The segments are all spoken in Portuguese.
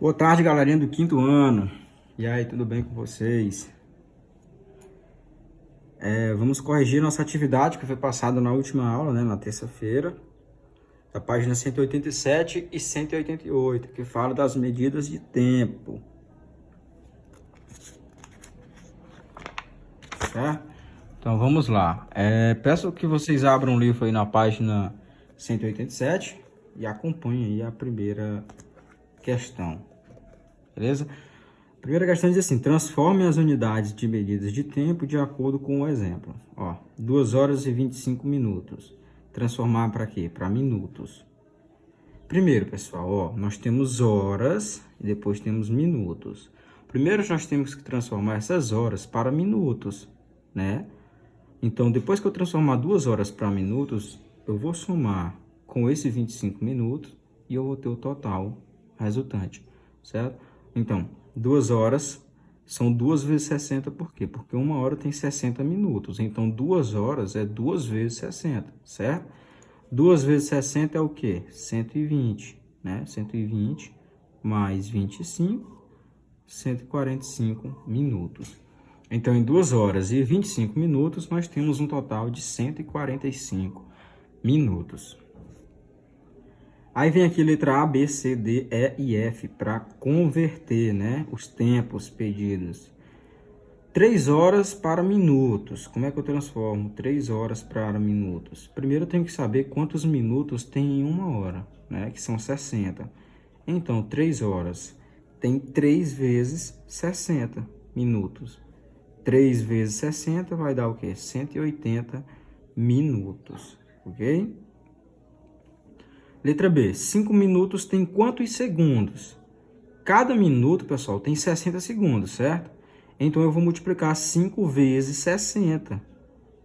Boa tarde, galerinha do quinto ano. E aí, tudo bem com vocês? Vamos corrigir nossa atividade que foi passada na última aula, né, na terça-feira, da página 187 e 188, que fala das medidas de tempo. Certo? Então, vamos lá. Peço que vocês abram o livro aí na página 187 e acompanhem aí a primeira questão. Beleza? A primeira questão diz assim: transforme as unidades de medidas de tempo de acordo com o exemplo. Ó, 2 horas e 25 minutos. Transformar para quê? Para minutos. Primeiro, pessoal, ó, nós temos horas e depois temos minutos. Primeiro, nós temos que transformar essas horas para minutos, né? Então, depois que eu transformar 2 horas para minutos, eu vou somar com esse 25 minutos e eu vou ter o total resultante, certo? Então, 2 horas são 2 vezes 60, por quê? Porque 1 hora tem 60 minutos. Então, 2 horas é 2 vezes 60, certo? 2 vezes 60 é o quê? 120, né? 120 mais 25, 145 minutos. Então, em 2 horas e 25 minutos, nós temos um total de 145 minutos. Aí vem aqui letra A, B, C, D, E e F para converter, né, os tempos pedidos. 3 horas para minutos. Como é que eu transformo 3 horas para minutos? Primeiro eu tenho que saber quantos minutos tem em 1 hora, né, que são 60. Então, 3 horas tem 3 vezes 60 minutos. 3 vezes 60 vai dar o quê? 180 minutos, ok? Letra B, 5 minutos tem quantos segundos? Cada minuto, pessoal, tem 60 segundos, certo? Então, eu vou multiplicar 5 vezes 60,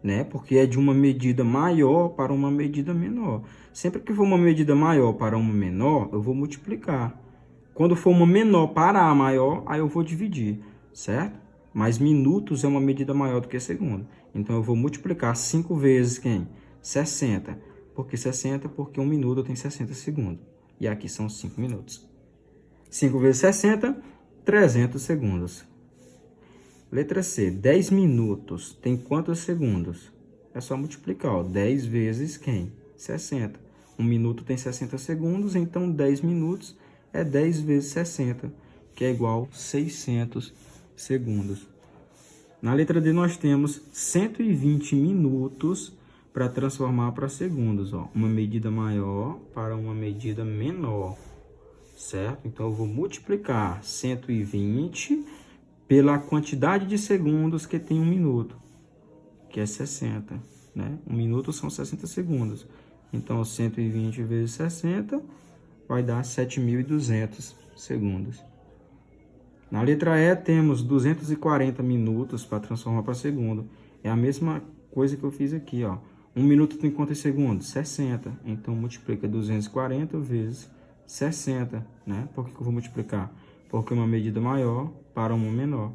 né? Porque é de uma medida maior para uma medida menor. Sempre que for uma medida maior para uma menor, eu vou multiplicar. Quando for uma menor para a maior, aí eu vou dividir, certo? Mas minutos é uma medida maior do que segundo. Então, eu vou multiplicar 5 vezes quem? 60. Por que 60? Porque 1 minuto tem 60 segundos. E aqui são 5 minutos. 5 vezes 60, 300 segundos. Letra C, 10 minutos tem quantos segundos? É só multiplicar, ó, 10 vezes quem? 60. 1 minuto tem 60 segundos, então 10 minutos é 10 vezes 60, que é igual a 600 segundos. Na letra D nós temos 120 minutos para transformar para segundos, ó. Uma medida maior para uma medida menor, certo? Então, eu vou multiplicar 120 pela quantidade de segundos que tem 1 minuto, que é 60, né? 1 minuto são 60 segundos. Então, 120 vezes 60 vai dar 7.200 segundos. Na letra E, temos 240 minutos para transformar para segundo. É a mesma coisa que eu fiz aqui, ó. 1 minuto tem quantos segundos? 60. Então, multiplica 240 vezes 60, né? Por que eu vou multiplicar? Porque é uma medida maior para uma menor.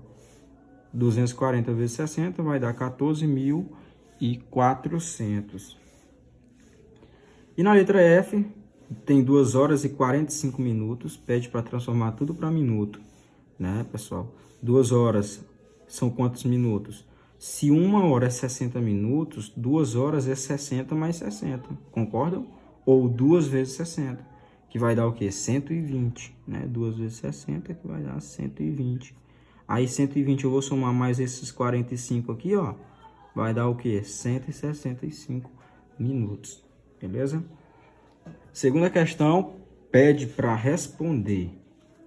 240 vezes 60 vai dar 14.400. E na letra F, tem 2 horas e 45 minutos. Pede para transformar tudo para minuto, né, pessoal? 2 horas são quantos minutos? Se 1 hora é 60 minutos, 2 horas é 60 mais 60, concordam? Ou 2 vezes 60, que vai dar o quê? 120, né? 2 vezes 60, que vai dar 120. Aí 120 eu vou somar mais esses 45 aqui, ó. Vai dar o quê? 165 minutos, beleza? Segunda questão, pede para responder.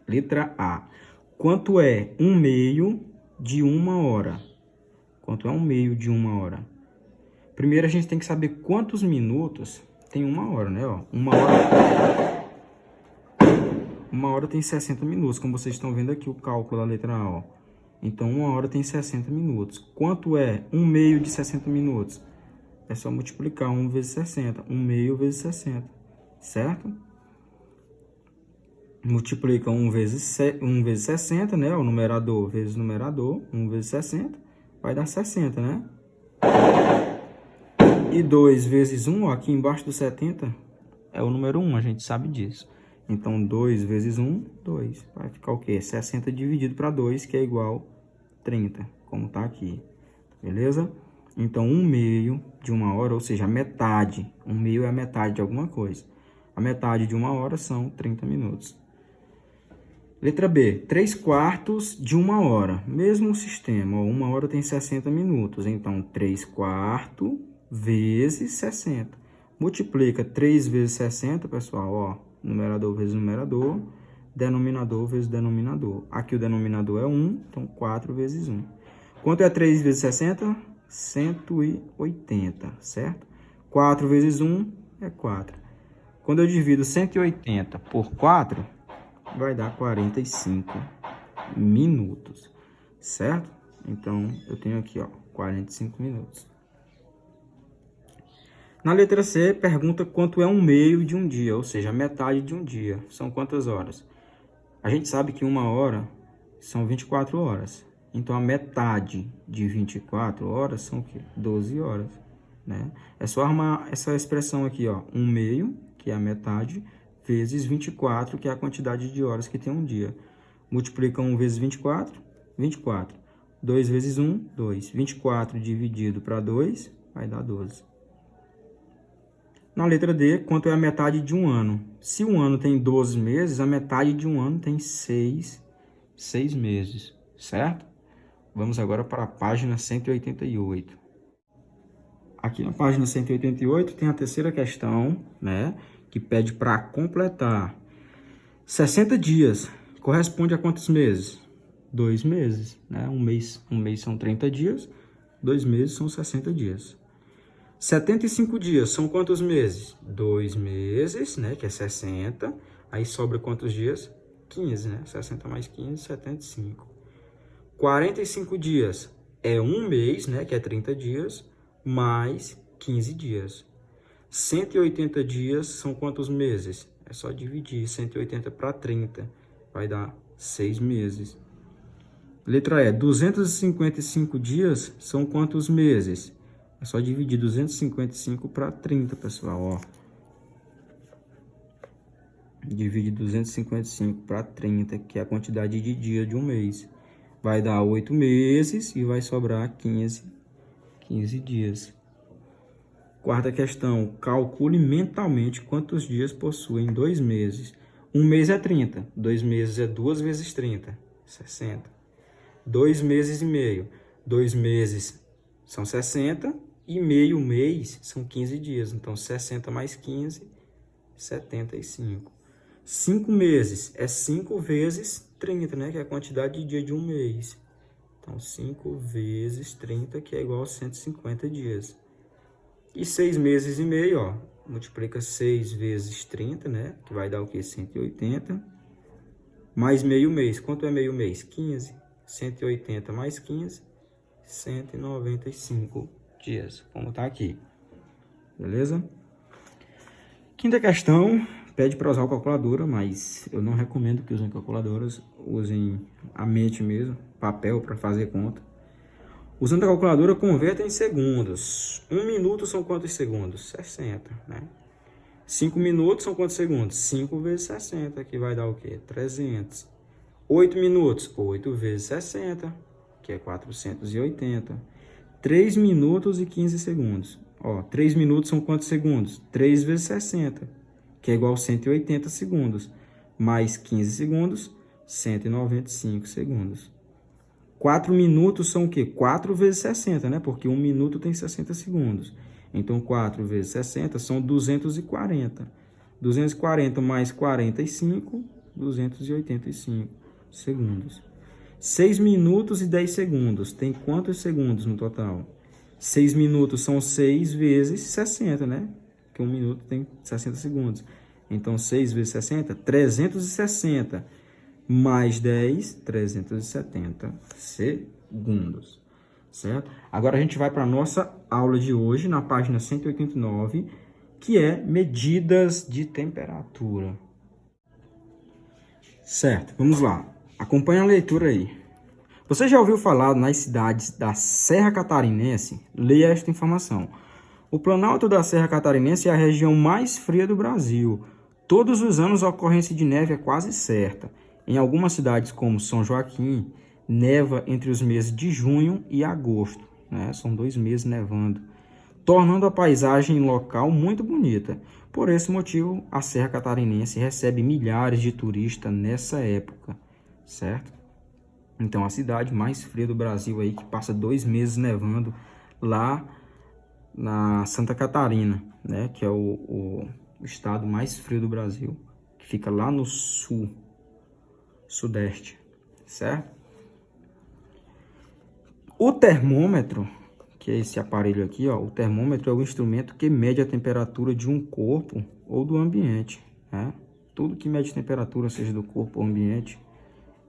Letra A. Quanto é 1/2 de 1 hora? Quanto é 1/2 de 1 hora? Primeiro, a gente tem que saber quantos minutos tem 1 hora, né? Ó, 1 hora tem 60 minutos, como vocês estão vendo aqui o cálculo da letra A, ó. Então, 1 hora tem 60 minutos. Quanto é 1/2 de 60 minutos? É só multiplicar 1 vezes 60. 1/2 vezes 60, certo? Multiplica 1 vezes 60, né? O numerador vezes o numerador. 1 vezes 60 vai dar 60, né? E 2 vezes 1, ó, aqui embaixo do 70, é o número 1, a gente sabe disso. Então, 2 vezes 1, 2. Vai ficar o quê? 60 dividido para 2, que é igual a 30, como está aqui. Beleza? Então, 1/2 de 1 hora, ou seja, a metade. 1/2 é a metade de alguma coisa. A metade de 1 hora são 30 minutos. Letra B, 3/4 de 1 hora. Mesmo sistema, ó, 1 hora tem 60 minutos. Então, 3/4 vezes 60. Multiplica 3 vezes 60, pessoal, ó. Numerador vezes numerador. Denominador vezes denominador. Aqui o denominador é 1, então 4 vezes 1. Quanto é 3 vezes 60? 180, certo? 4 vezes 1 é 4. Quando eu divido 180 por 4, vai dar 45 minutos, certo? Então, eu tenho aqui, ó, 45 minutos. Na letra C, pergunta quanto é 1/2 de um dia, ou seja, a metade de um dia. São quantas horas? A gente sabe que 1 hora são 24 horas. Então, a metade de 24 horas são o quê? 12 horas, né? É só arrumar essa expressão aqui, ó, 1/2, que é a metade, vezes 24, que é a quantidade de horas que tem um dia. Multiplica 1 vezes 24, 24. 2 vezes 1, 2. 24 dividido para 2, vai dar 12. Na letra D, quanto é a metade de um ano? Se um ano tem 12 meses, a metade de um ano tem 6 meses, certo? Vamos agora para a página 188. Aqui na página 188 tem a terceira questão, né? Que pede para completar. 60 dias corresponde a quantos meses? 2 meses, né? Um mês são 30 dias, 2 meses são 60 dias. 75 dias são quantos meses? 2 meses, né? Que é 60. Aí sobra quantos dias? 15, né? 60 mais 15, 75. 45 dias é um mês, né? Que é 30 dias, mais 15 dias. 180 dias são quantos meses? É só dividir 180 para 30. Vai dar 6 meses. Letra E, 255 dias são quantos meses? É só dividir 255 para 30, pessoal, ó. Divide 255 para 30, que é a quantidade de dia de um mês. Vai dar 8 meses e vai sobrar 15 dias. Quarta questão, calcule mentalmente quantos dias possuem 2 meses. Um mês é 30, 2 meses é 2 vezes 30, 60. 2 meses e meio, 2 meses são 60 e meio mês são 15 dias. Então, 60 mais 15, 75. 5 meses é 5 vezes 30, né? Que é a quantidade de dia de um mês. Então, 5 vezes 30, que é igual a 150 dias. E 6 meses e meio, ó, multiplica 6 vezes 30, né? Que vai dar o quê? 180. Mais meio mês. Quanto é meio mês? 15. 180 mais 15, 195 dias. Como tá aqui. Beleza? Quinta questão, pede para usar a calculadora, mas eu não recomendo que usem calculadoras. Usem a mente mesmo, papel para fazer conta. Usando a calculadora, converta em segundos. 1 minuto são quantos segundos? 60, né? 5 minutos são quantos segundos? 5 vezes 60, que vai dar o quê? 300. 8 minutos? 8 vezes 60, que é 480. 3 minutos e 15 segundos. Ó, 3 minutos são quantos segundos? 3 vezes 60, que é igual a 180 segundos. Mais 15 segundos, 195 segundos. 4 minutos são o quê? 4 vezes 60, né? Porque 1 minuto tem 60 segundos. Então, 4 vezes 60 são 240. 240 mais 45, 285 segundos. 6 minutos e 10 segundos. Tem quantos segundos no total? 6 minutos são 6 vezes 60, né? Porque 1 minuto tem 60 segundos. Então, 6 vezes 60, 360. Mais 10, 370 segundos, certo? Agora a gente vai para a nossa aula de hoje, na página 189, que é medidas de temperatura. Certo, vamos lá. Acompanha a leitura aí. Você já ouviu falar nas cidades da Serra Catarinense? Leia esta informação. O Planalto da Serra Catarinense é a região mais fria do Brasil. Todos os anos a ocorrência de neve é quase certa. Em algumas cidades como São Joaquim, neva entre os meses de junho e agosto, né? São 2 meses nevando, tornando a paisagem local muito bonita. Por esse motivo, a Serra Catarinense recebe milhares de turistas nessa época, certo? Então, a cidade mais fria do Brasil aí, que passa 2 meses nevando lá na Santa Catarina, né? Que é o estado mais frio do Brasil, que fica lá no sul, sudeste, certo? O termômetro, que é esse aparelho aqui, ó, o termômetro é o instrumento que mede a temperatura de um corpo ou do ambiente, né? Tudo que mede temperatura, seja do corpo ou ambiente,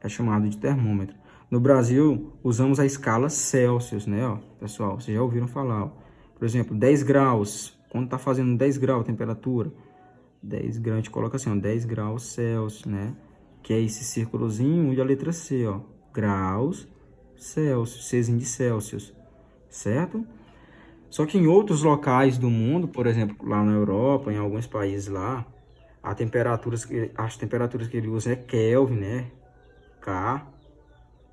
é chamado de termômetro. No Brasil, usamos a escala Celsius, né, ó, pessoal? Vocês já ouviram falar, ó. Por exemplo, 10 graus, quando tá fazendo 10 graus a temperatura, 10 graus, a gente coloca assim, ó, 10 graus Celsius, né? Que é esse círculozinho e a letra C, ó, graus Celsius, Czinho de Celsius, certo? Só que em outros locais do mundo, por exemplo, lá na Europa, em alguns países lá, as temperaturas que ele usa é Kelvin, né? K,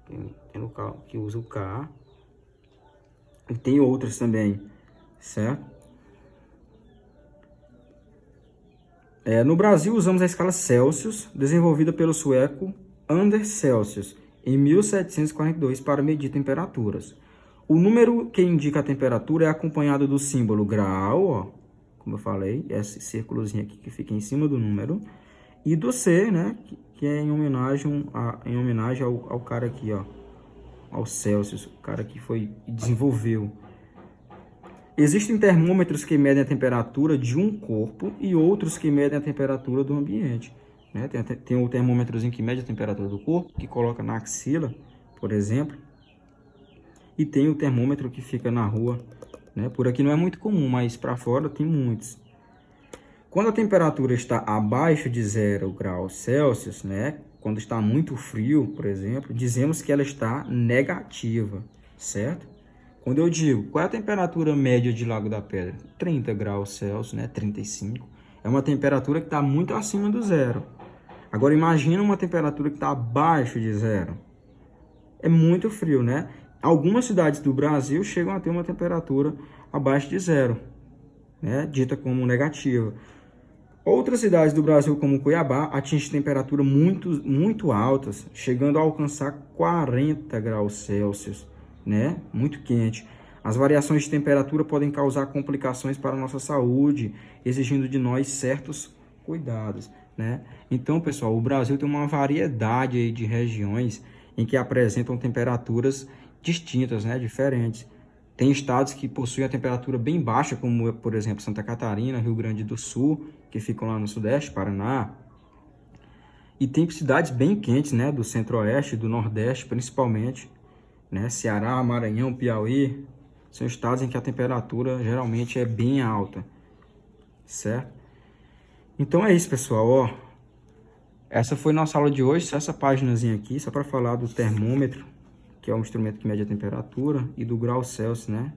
tem local que usa o K, e tem outros também, certo? No Brasil, usamos a escala Celsius, desenvolvida pelo sueco Anders Celsius, em 1742, para medir temperaturas. O número que indica a temperatura é acompanhado do símbolo grau, ó, como eu falei, esse círculozinho aqui que fica em cima do número, e do C, né, que é em homenagem ao cara aqui, ó, ao Celsius, o cara que foi e desenvolveu. Existem termômetros que medem a temperatura de um corpo e outros que medem a temperatura do ambiente, né? Tem o termômetrozinho que mede a temperatura do corpo, que coloca na axila, por exemplo. E tem o termômetro que fica na rua, né? Por aqui não é muito comum, mas para fora tem muitos. Quando a temperatura está abaixo de 0 graus Celsius, né? Quando está muito frio, por exemplo, dizemos que ela está negativa, certo? Quando eu digo, qual é a temperatura média de Lago da Pedra? 30 graus Celsius, né? 35. É uma temperatura que está muito acima do zero. Agora, imagina uma temperatura que está abaixo de zero. É muito frio, né? Algumas cidades do Brasil chegam a ter uma temperatura abaixo de zero, né? Dita como negativa. Outras cidades do Brasil, como Cuiabá, atingem temperaturas muito altas, chegando a alcançar 40 graus Celsius, né? Muito quente. As variações de temperatura podem causar complicações para a nossa saúde, exigindo de nós certos cuidados, né? Então, pessoal, o Brasil tem uma variedade aí de regiões em que apresentam temperaturas distintas, né? Diferentes. Tem estados que possuem a temperatura bem baixa, como, por exemplo, Santa Catarina, Rio Grande do Sul, que ficam lá no Sudeste, Paraná. E tem cidades bem quentes, né? Do Centro-Oeste, do Nordeste, principalmente, né? Ceará, Maranhão, Piauí, são estados em que a temperatura geralmente é bem alta, certo? Então é isso, pessoal, ó. Essa foi nossa aula de hoje, só essa paginazinha aqui, só para falar do termômetro, que é um instrumento que mede a temperatura, e do grau Celsius, né?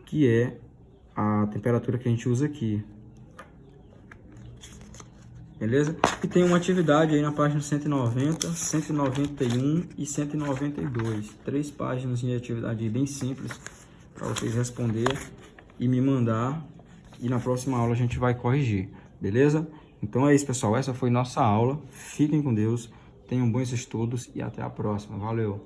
Que é a temperatura que a gente usa aqui. Beleza? E tem uma atividade aí na página 190, 191 e 192. 3 páginas de atividade bem simples para vocês responderem e me mandar. E na próxima aula a gente vai corrigir. Beleza? Então é isso, pessoal. Essa foi nossa aula. Fiquem com Deus. Tenham bons estudos e até a próxima. Valeu!